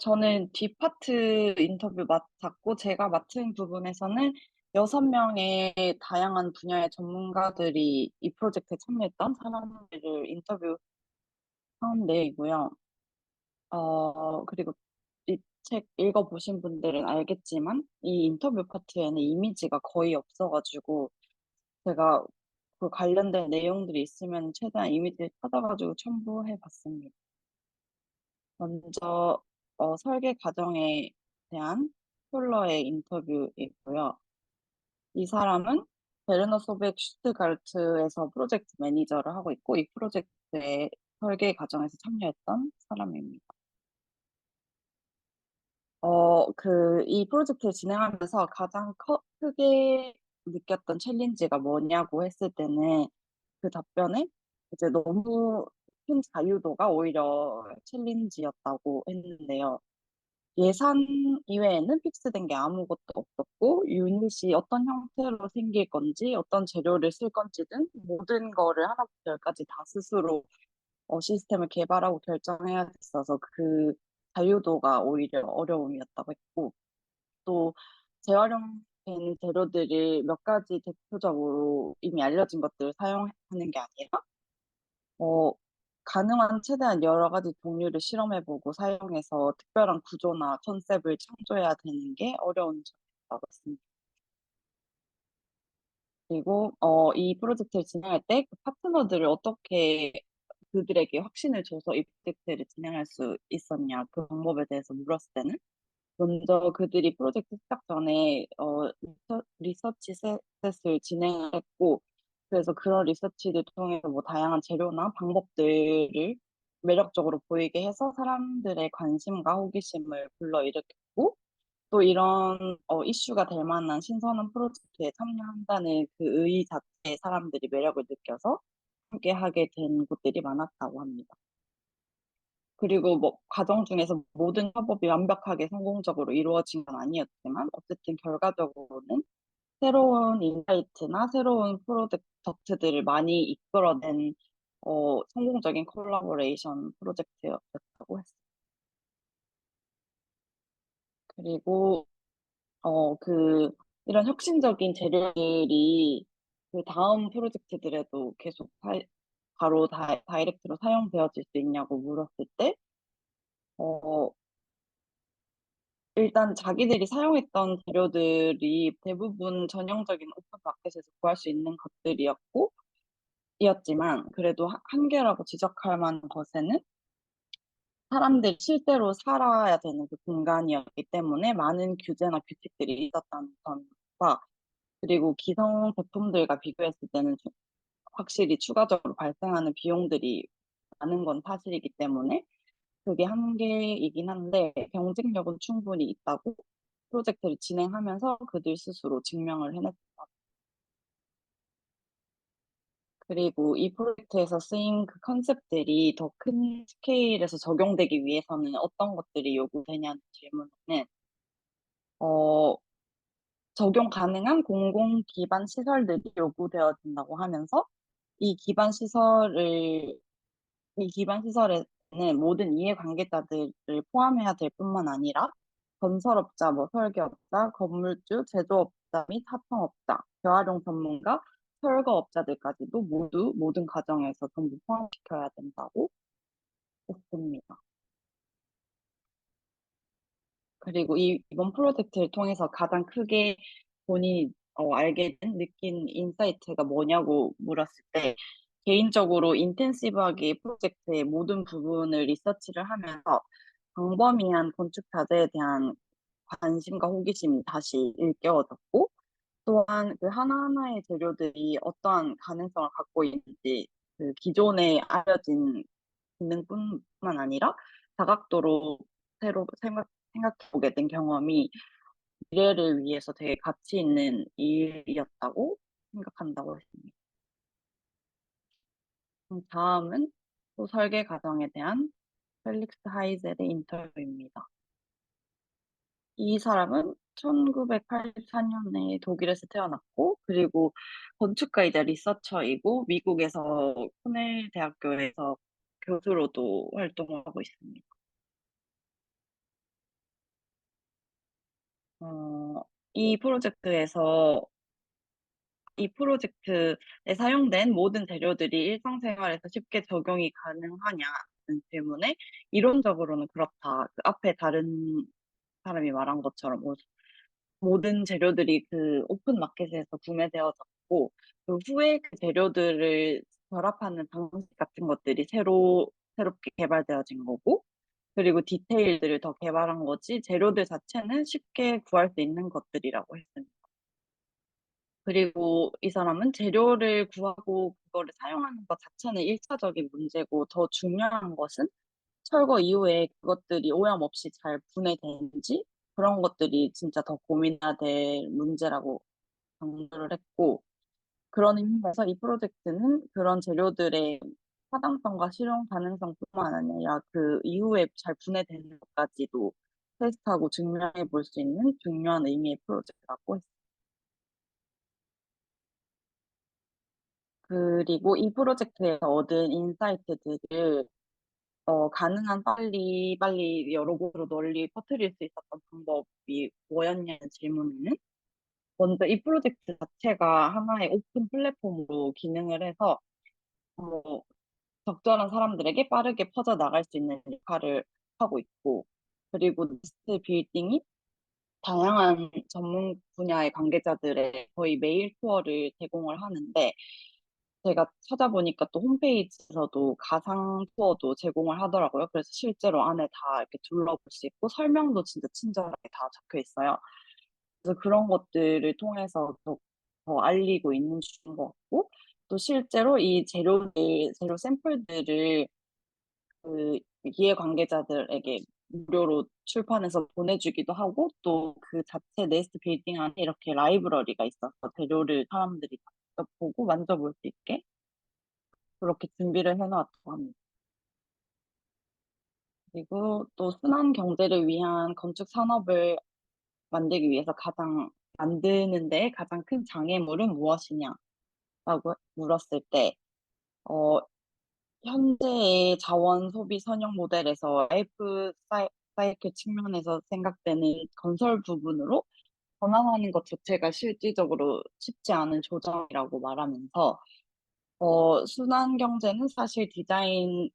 저는 뒷파트 인터뷰 맡았고, 제가 맡은 부분에서는 6명의 다양한 분야의 전문가들이 이 프로젝트에 참여했던 사람들을 인터뷰한 내이고요. 그리고 이 책 읽어보신 분들은 알겠지만, 이 인터뷰 파트에는 이미지가 거의 없어가지고, 제가 그 관련된 내용들이 있으면 최대한 이미지를 찾아가지고 첨부해봤습니다. 먼저 설계 과정에 대한 폴러의 인터뷰이고요. 이 사람은 베르너 소백 슈트가르트에서 프로젝트 매니저를 하고 있고 이 프로젝트의 설계 과정에서 참여했던 사람입니다. 이 프로젝트를 진행하면서 가장 크게 느꼈던 챌린지가 뭐냐고 했을 때는 그 답변에 이제 너무 큰 자유도가 오히려 챌린지였다고 했는데요. 예산 이외에는 픽스된 게 아무것도 없었고, 유닛이 어떤 형태로 생길 건지, 어떤 재료를 쓸 건지 등 모든 거를 하나부터 열까지 다 스스로 시스템을 개발하고 결정해야 됐어서 그 자유도가 오히려 어려움이었다고 했고, 또 재활용된 재료들을 몇 가지 대표적으로 이미 알려진 것들을 사용하는 게 아니라 어, 가능한 최대한 여러 가지 종류를 실험해보고 사용해서 특별한 구조나 컨셉을 창조해야 되는 게 어려운 점이라고 했습니다. 그리고 이 프로젝트를 진행할 때 그 파트너들을 어떻게 그들에게 확신을 줘서 이 프로젝트를 진행할 수 있었냐 그 방법에 대해서 물었을 때는 먼저 그들이 프로젝트 시작 전에 리서치 셋을 진행했고 그래서 그런 리서치를 통해서 뭐 다양한 재료나 방법들을 매력적으로 보이게 해서 사람들의 관심과 호기심을 불러일으켰고 또 이런 이슈가 될 만한 신선한 프로젝트에 참여한다는 그 의의 자체에 사람들이 매력을 느껴서 함께 하게 된 곳들이 많았다고 합니다. 그리고 뭐 과정 중에서 모든 협업이 완벽하게 성공적으로 이루어진 건 아니었지만 어쨌든 결과적으로는 새로운 인사이트나 새로운 프로젝트들을 많이 이끌어낸 성공적인 콜라보레이션 프로젝트였다고 했어요. 그리고 이런 혁신적인 재료들이 그 다음 프로젝트들에도 계속 바로 다이렉트로 사용되어질 수 있냐고 물었을 때 어, 일단 자기들이 사용했던 재료들이 대부분 전형적인 오픈 마켓에서 구할 수 있는 것들이었고, 이었지만, 그래도 한계라고 지적할 만한 것에는 사람들이 실제로 살아야 되는 그 공간이었기 때문에 많은 규제나 규칙들이 있었다는 점과, 그리고 기성 제품들과 비교했을 때는 확실히 추가적으로 발생하는 비용들이 많은 건 사실이기 때문에 그게 한계이긴 한데 경쟁력은 충분히 있다고 프로젝트를 진행하면서 그들 스스로 증명을 해냈다. 그리고 이 프로젝트에서 쓰인 그 컨셉들이 더 큰 스케일에서 적용되기 위해서는 어떤 것들이 요구되냐는 질문에는 어, 적용 가능한 공공 기반 시설들이 요구되어진다고 하면서 이 기반 시설을 이 기반 시설에는 모든 이해관계자들을 포함해야 될 뿐만 아니라 건설업자, 뭐 설계업자, 건물주, 제조업자 및 하청업자, 재활용 전문가, 철거업자들까지도 모두 모든 과정에서 전부 포함시켜야 된다고 했습니다. 그리고 이번 프로젝트를 통해서 가장 크게 본인이 알게 된, 느낀 인사이트가 뭐냐고 물었을 때 개인적으로 인텐시브하게 프로젝트의 모든 부분을 리서치를 하면서 광범위한 건축 자재에 대한 관심과 호기심이 다시 일깨워졌고, 또한 그 하나하나의 재료들이 어떠한 가능성을 갖고 있는지, 그 기존에 알려진 기능뿐만 아니라 다각도로 새로 생각해보게 된 경험이 미래를 위해서 되게 가치 있는 일이었다고 생각한다고 했습니다. 다음은 또 설계 과정에 대한 펠릭스 하이젤의 인터뷰입니다. 이 사람은 1984년에 독일에서 태어났고, 그리고 건축가이자 리서처이고, 미국에서 코넬 대학교에서 교수로도 활동을 하고 있습니다. 어, 이 프로젝트에서 이 프로젝트에 사용된 모든 재료들이 일상생활에서 쉽게 적용이 가능하냐는 질문에 이론적으로는 그렇다. 그 앞에 다른 사람이 말한 것처럼 모든 재료들이 그 오픈 마켓에서 구매되어졌고 그 후에 그 재료들을 결합하는 방식 같은 것들이 새롭게 개발되어진 거고 그리고 디테일들을 더 개발한 거지 재료들 자체는 쉽게 구할 수 있는 것들이라고 했습니다. 그리고 이 사람은 재료를 구하고 그거를 사용하는 것 자체는 일차적인 문제고 더 중요한 것은 철거 이후에 그것들이 오염 없이 잘 분해되는지 그런 것들이 진짜 더 고민해야 될 문제라고 강조를 했고 그런 의미에서 이 프로젝트는 그런 재료들의 타당성과 실용 가능성뿐만 아니라 그 이후에 잘 분해되는 것까지도 테스트하고 증명해 볼 수 있는 중요한 의미의 프로젝트라고 했습니다. 그리고 이 프로젝트에서 얻은 인사이트들을 가능한 빨리 여러 곳으로 널리 퍼뜨릴 수 있었던 방법이 뭐였냐는 질문에는 먼저 이 프로젝트 자체가 하나의 오픈 플랫폼으로 기능을 해서 어, 적절한 사람들에게 빠르게 퍼져나갈 수 있는 역할을 하고 있고 그리고 네스트 빌딩이 다양한 전문 분야의 관계자들의 거의 메일 투어를 제공을 하는데 제가 찾아보니까 또 홈페이지에서도 가상 투어도 제공을 하더라고요. 그래서 실제로 안에 다 이렇게 둘러볼 수 있고 설명도 진짜 친절하게 다 적혀 있어요. 그래서 그런 것들을 통해서 더 알리고 있는 중인 것 같고 또 실제로 이 재료 샘플들을 그 이해관계자들에게 무료로 출판해서 보내주기도 하고 또 그 자체 네스트 빌딩 안에 이렇게 라이브러리가 있어서 재료를 사람들이 직접 보고 만져볼 수 있게 그렇게 준비를 해놨다고 합니다. 그리고 또 순환 경제를 위한 건축 산업을 만들기 위해서 만드는데 가장 큰 장애물은 무엇이냐라고 물었을 때, 어, 현재의 자원 소비 선형 모델에서 사이클 측면에서 생각되는 건설 부분으로 전환하는 것 자체가 실질적으로 쉽지 않은 조정이라고 말하면서, 순환 경제는 사실 디자인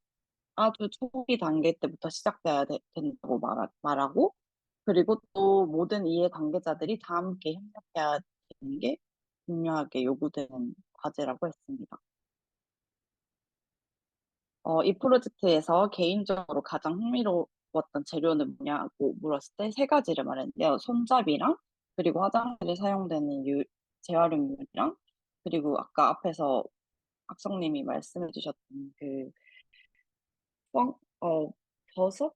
아주 초기 단계 때부터 된다고 말하고, 그리고 또 모든 이해 관계자들이 다 함께 협력해야 되는 게 중요하게 요구되는 과제라고 했습니다. 이 프로젝트에서 개인적으로 가장 흥미로웠던 재료는 뭐냐고 물었을 때 세 가지를 말했는데요. 손잡이랑, 그리고 화장실에 사용되는 재활용유리랑, 그리고 아까 앞에서 학성님이 말씀해 주셨던 펑, 어, 버섯?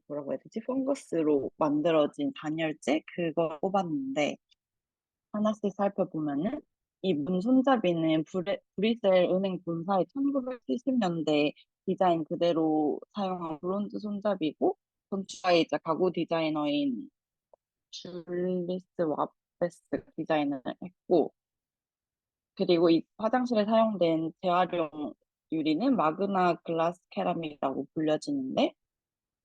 뭐라고 해야 되지? 펑거스로 만들어진 단열재? 그걸 꼽았는데, 하나씩 살펴보면은, 이 문손잡이는 브뤼셀 은행 본사의 1970년대 디자인 그대로 사용한 브론즈 손잡이고, 건축가이자 가구 디자이너인 줄리스 와베스 디자인을 했고, 그리고 이 화장실에 사용된 재활용 유리는 마그나 글라스 캐라믹이라고 불려지는데,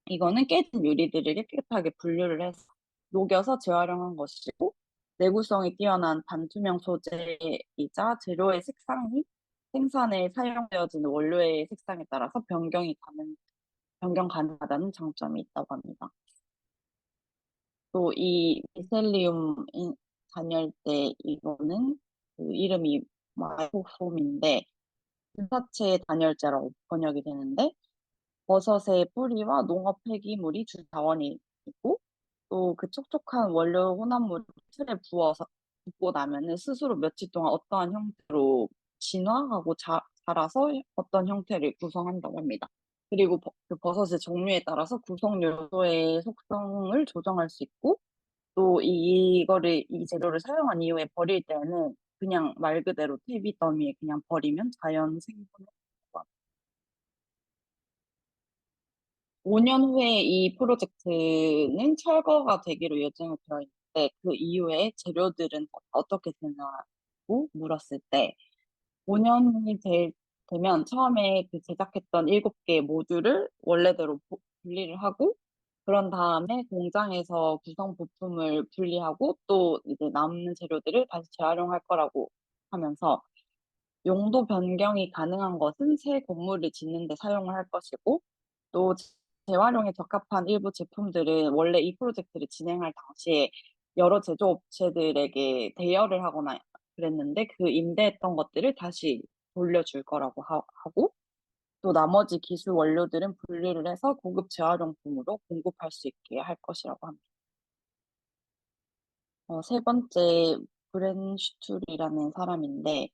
이거는 깨진 유리들을 깨끗하게 분류를 해서 녹여서 재활용한 것이고 내구성이 뛰어난 반투명 소재이자 재료의 색상이 생산에 사용되어지는 원료의 색상에 따라서 변경 가능하다는 장점이 있다고 합니다. 또 이 미셀리움 단열재 이거는 그 이름이 마이크로폼인데 인사체 단열재라고 번역이 되는데 버섯의 뿌리와 농업 폐기물이 주 자원이고 또 그 촉촉한 원료 혼합물을 틀에 붓고 나면은 스스로 며칠 동안 어떠한 형태로 진화하고 자라서 어떤 형태를 구성한다고 합니다. 그리고 그 버섯의 종류에 따라서 구성 요소의 속성을 조정할 수 있고 또 이 재료를 사용한 이후에 버릴 때는 그냥 말 그대로 퇴비 더미에 그냥 버리면 자연 생분해 5년 후에 이 프로젝트는 철거가 되기로 예정이 되어 있는데 그 이후에 재료들은 어떻게 되냐고 물었을 때 5년이 되면 처음에 그 제작했던 7개 모듈을 원래대로 분리를 하고 그런 다음에 공장에서 구성 부품을 분리하고 또 이제 남는 재료들을 다시 재활용할 거라고 하면서 용도 변경이 가능한 것은 새 건물을 짓는 데 사용을 할 것이고 또 재활용에 적합한 일부 제품들은 원래 이 프로젝트를 진행할 당시에 여러 제조업체들에게 대여를 하거나 그랬는데 그 임대했던 것들을 다시 돌려줄 거라고 하고 또 나머지 기술 원료들은 분리를 해서 고급 재활용품으로 공급할 수 있게 할 것이라고 합니다. 세 번째 브렌슈툴이라는 사람인데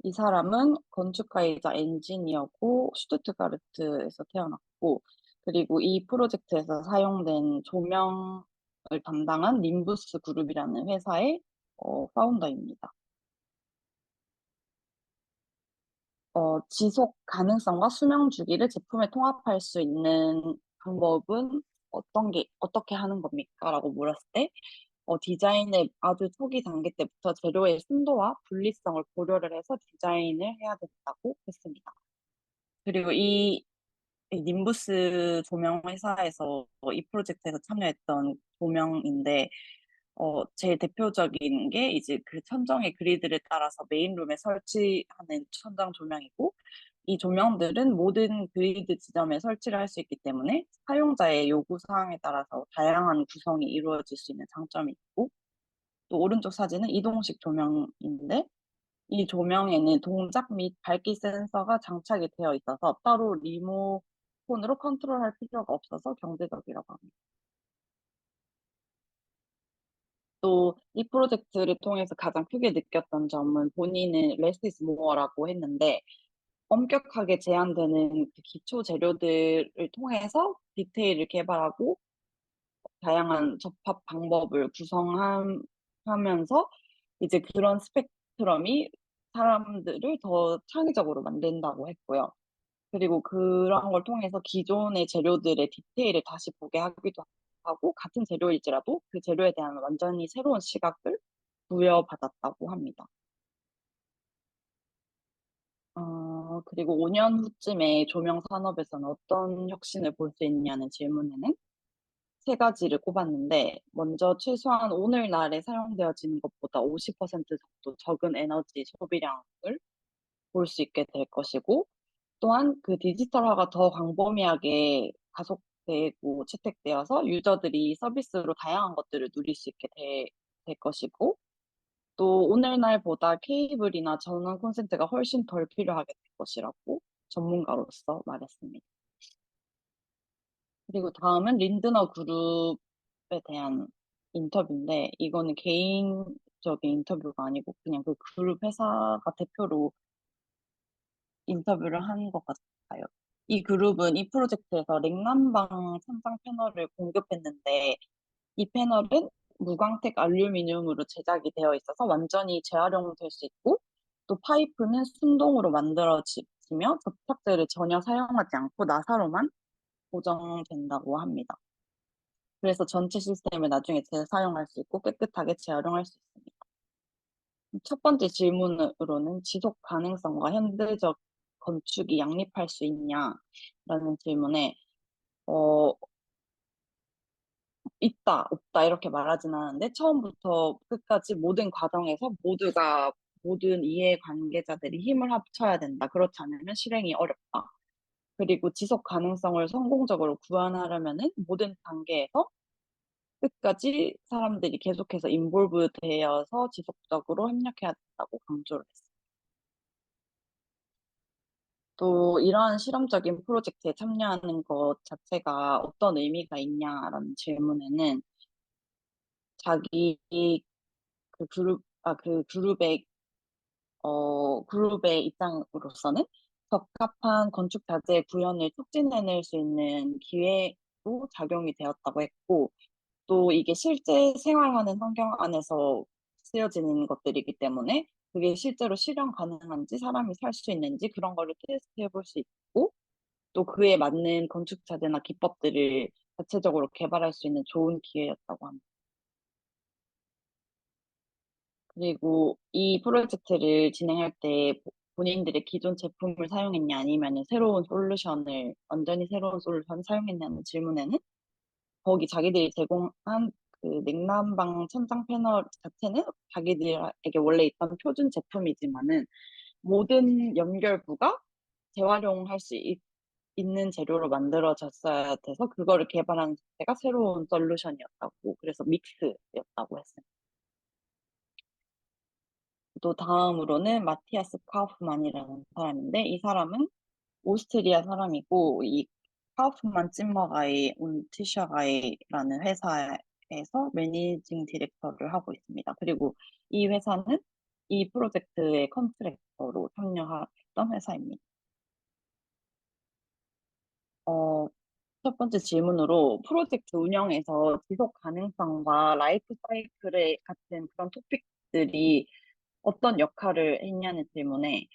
이 사람은 건축가이자 엔지니어고 슈투트가르트에서 태어났고 그리고 이 프로젝트에서 사용된 조명을 담당한 림부스 그룹이라는 회사의 파운더입니다. 지속 가능성과 수명 주기를 제품에 통합할 수 있는 방법은 어떻게 하는 겁니까? 라고 물었을 때, 디자인의 아주 초기 단계 때부터 재료의 순도와 분리성을 고려를 해서 디자인을 해야 된다고 했습니다. 그리고 이 님부스 조명 회사에서 이 프로젝트에서 참여했던 조명인데, 제일 대표적인 게 이제 그 천정의 그리드를 따라서 메인룸에 설치하는 천장 조명이고, 이 조명들은 모든 그리드 지점에 설치를 할 수 있기 때문에 사용자의 요구 사항에 따라서 다양한 구성이 이루어질 수 있는 장점이 있고, 또 오른쪽 사진은 이동식 조명인데, 이 조명에는 동작 및 밝기 센서가 장착이 되어 있어서 따로 리모컨으로 컨트롤할 필요가 없어서 경제적이라고 합니다. 또 이 프로젝트를 통해서 가장 크게 느꼈던 점은 본인은 less is more라고 했는데 엄격하게 제한되는 그 기초 재료들을 통해서 디테일을 개발하고 다양한 접합 방법을 구성하면서 이제 그런 스펙트럼이 사람들을 더 창의적으로 만든다고 했고요. 그리고 그런 걸 통해서 기존의 재료들의 디테일을 다시 보게 하기도 하고 같은 재료일지라도 그 재료에 대한 완전히 새로운 시각을 부여받았다고 합니다. 그리고 5년 후쯤에 조명 산업에서는 어떤 혁신을 볼 수 있냐는 질문에는 세 가지를 꼽았는데, 먼저 최소한 오늘날에 사용되어지는 것보다 50% 정도 적은 에너지 소비량을 볼 수 있게 될 것이고, 또한 그 디지털화가 더 광범위하게 가속되고 채택되어서 유저들이 서비스로 다양한 것들을 누릴 수 있게 될 것이고, 또 오늘날보다 케이블이나 전원 콘센트가 훨씬 덜 필요하게 될 것이라고 전문가로서 말했습니다. 그리고 다음은 린드너 그룹에 대한 인터뷰인데, 이거는 개인적인 인터뷰가 아니고 그냥 그 그룹 회사가 대표로 인터뷰를 한 것 같아요. 이 그룹은 이 프로젝트에서 냉난방 천장 패널을 공급했는데 이 패널은 무광택 알루미늄으로 제작이 되어 있어서 완전히 재활용될 수 있고 또 파이프는 순동으로 만들어지며 접착제를 전혀 사용하지 않고 나사로만 고정된다고 합니다. 그래서 전체 시스템을 나중에 재사용할 수 있고 깨끗하게 재활용할 수 있습니다. 첫 번째 질문으로는 지속 가능성과 현대적 건축이 양립할 수 있냐라는 질문에 어, 있다, 없다 이렇게 말하진 않는데 처음부터 끝까지 모든 과정에서 모든 이해 관계자들이 힘을 합쳐야 된다. 그렇지 않으면 실행이 어렵다. 그리고 지속 가능성을 성공적으로 구현하려면은 모든 단계에서 끝까지 사람들이 계속해서 인볼브 되어서 지속적으로 협력해야 된다고 강조를 했어요. 또 이러한 실험적인 프로젝트에 참여하는 것 자체가 어떤 의미가 있냐라는 질문에는 자기 그룹의 입장으로서는 적합한 건축 자재 구현을 촉진해낼 수 있는 기회로 작용이 되었다고 했고, 또 이게 실제 생활하는 환경 안에서 쓰여지는 것들이기 때문에 그게 실제로 실현 가능한지 사람이 살 수 있는지 그런 거를 테스트해 볼 수 있고 또 그에 맞는 건축 자재나 기법들을 자체적으로 개발할 수 있는 좋은 기회였다고 합니다. 그리고 이 프로젝트를 진행할 때 본인들의 기존 제품을 사용했냐 아니면 새로운 솔루션을 완전히 새로운 솔루션 사용했냐는 질문에는 거기 자기들이 제공한 그 냉난방 천장 패널 자체는 자기들에게 원래 있던 표준 제품이지만은 모든 연결부가 재활용할 수 있는 재료로 만들어졌어야 돼서 그거를 개발한 자체가 새로운 솔루션이었다고 그래서 믹스였다고 했어요. 또 다음으로는 마티아스 카우프만이라는 사람인데 이 사람은 오스트리아 사람이고 이 카우프만 찜머가이 und 티셔가이라는 회사에서 매니징 디렉터를 하고 있습니다. 그리고 이 회사는 이 프로젝트의 컨트랙터로 참여했던 회사입니다. 어, 첫 번째 질문으로 프로젝트 운영에서 지속 가능성과 라이프 사이클의 같은 그런 토픽들이 어떤 역할을 했냐는 질문에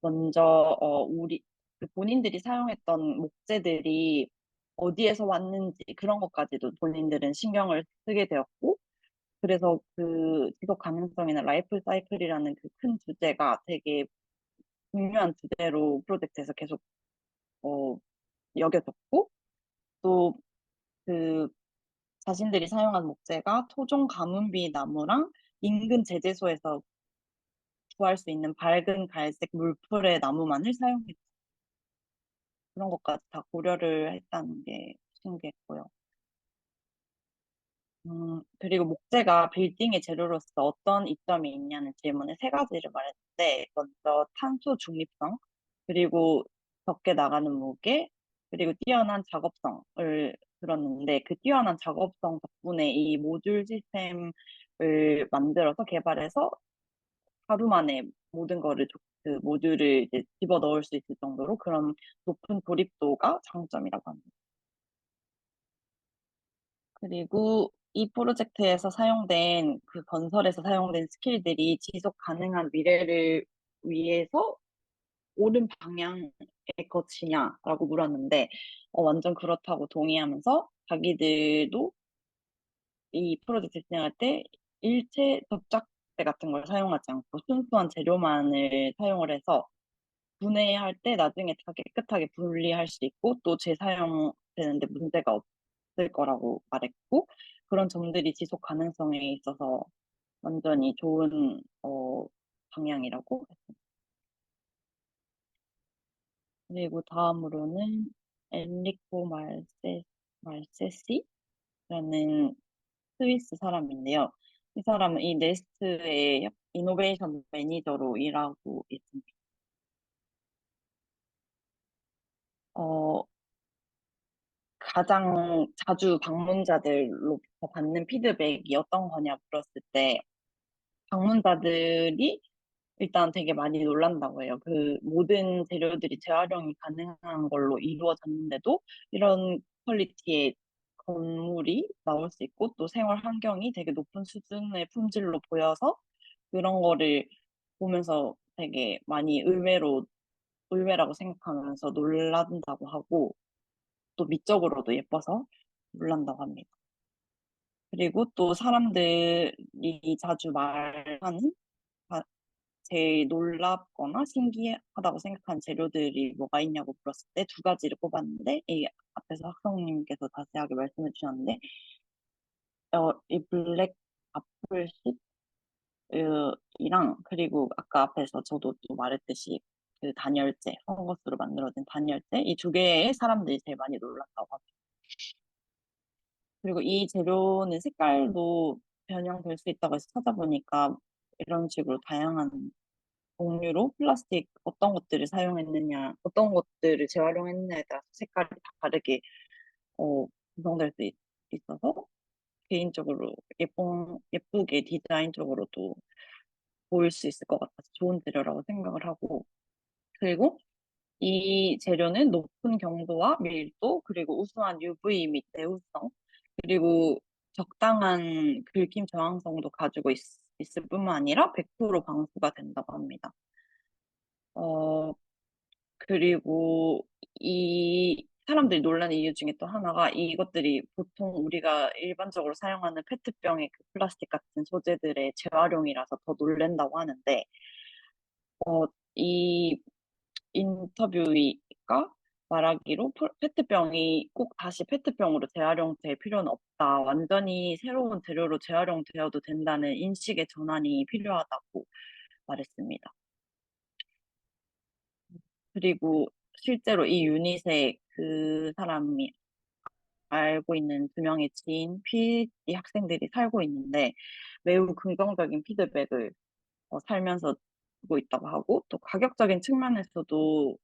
먼저 우리 그 본인들이 사용했던 목재들이 어디에서 왔는지 그런 것까지도 본인들은 신경을 쓰게 되었고 그래서 그 지속 가능성이나 라이프 사이클이라는 그 큰 주제가 되게 중요한 주제로 프로젝트에서 계속 어, 여겨졌고 또 그 자신들이 사용한 목재가 토종 가문비 나무랑 인근 제재소에서 구할 수 있는 밝은 갈색 물풀의 나무만을 사용했 그런 것까지 다 고려를 했다는 게 신기했고요. 그리고 목재가 빌딩의 재료로서 어떤 이점이 있냐는 질문에 세 가지를 말했는데, 먼저 탄소 중립성, 그리고 적게 나가는 무게, 그리고 뛰어난 작업성을 들었는데, 그 뛰어난 작업성 덕분에 이 모듈 시스템을 만들어서 개발해서 하루 만에 모든 거를 그 모듈을 이제 집어 넣을 수 있을 정도로 그런 높은 조립도가 장점이라고 합니다. 그리고 이 프로젝트에서 사용된 그 건설에서 사용된 스킬들이 지속 가능한 미래를 위해서 옳은 방향의 것이냐라고 물었는데 완전 그렇다고 동의하면서 자기들도 이 프로젝트 진행할 때 일체 접착제 같은 걸 사용하지 않고 순수한 재료만을 사용을 해서 분해할 때 나중에 다 깨끗하게 분리할 수 있고 또 재사용되는데 문제가 없을 거라고 말했고 그런 점들이 지속 가능성에 있어서 완전히 좋은 방향이라고 했습니다. 그리고 다음으로는 엔리코 말세시라는 스위스 사람인데요. 이 사람은 이 네스트의 이노베이션 매니저로 일하고 있습니다. 어, 가장 자주 방문자들로부터 받는 피드백이 어떤 거냐 물었을 때 방문자들이 일단 되게 많이 놀란다고 해요. 그 모든 재료들이 재활용이 가능한 걸로 이루어졌는데도 이런 퀄리티의 건물이 나올 수 있고 또 생활 환경이 되게 높은 수준의 품질로 보여서 그런 거를 보면서 되게 많이 의외라고 생각하면서 놀란다고 하고 또 미적으로도 예뻐서 놀란다고 합니다. 그리고 또 사람들이 자주 말하는 제일 놀랍거나 신기하다고 생각한 재료들이 뭐가 있냐고 물었을 때 두 가지를 꼽았는데 이 앞에서 학성님께서 자세하게 말씀해 주셨는데 이 블랙 애플십 이랑 그리고 아까 앞에서 저도 또 말했듯이 그 단열재, 헝거스로 만들어진 단열재 이 두 개의 사람들이 제일 많이 놀랐다고 합니다. 그리고 이 재료는 색깔도 변형될 수 있다고 해서 찾아보니까 이런 식으로 다양한 종류로 플라스틱 어떤 것들을 사용했느냐, 어떤 것들을 재활용했느냐에 따라서 색깔이 다 다르게 구성될 수 있어서 개인적으로 예쁘게 디자인적으로도 보일 수 있을 것 같아서 좋은 재료라고 생각을 하고 그리고 이 재료는 높은 경도와 밀도 그리고 우수한 UV 및 내구성 그리고 적당한 긁힘 저항성도 가지고 있을 뿐만 아니라 100% 방수가 된다고 합니다. 어, 그리고 이 사람들이 놀라는 이유 중에 또 하나가 이것들이 보통 우리가 일반적으로 사용하는 페트병의 그 플라스틱 같은 소재들의 재활용이라서 더 놀랜다고 하는데 이 인터뷰이가 말하기로 페트병이 꼭 다시 페트병으로 재활용될 필요는 없다. 완전히 새로운 재료로 재활용되어도 된다는 인식의 전환이 필요하다고 말했습니다. 그리고 실제로 이 유닛에 그 사람이 알고 있는 두 명의 지인, PhD 학생들이 살고 있는데 매우 긍정적인 피드백을 살면서 주고 있다고 하고 또 가격적인 측면에서도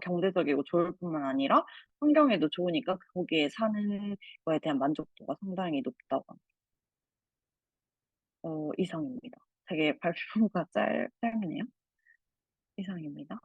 경제적이고 좋을 뿐만 아니라 환경에도 좋으니까 거기에 사는 거에 대한 만족도가 상당히 높다고 합니다. 이상입니다. 되게 발표가 짧네요. 이상입니다.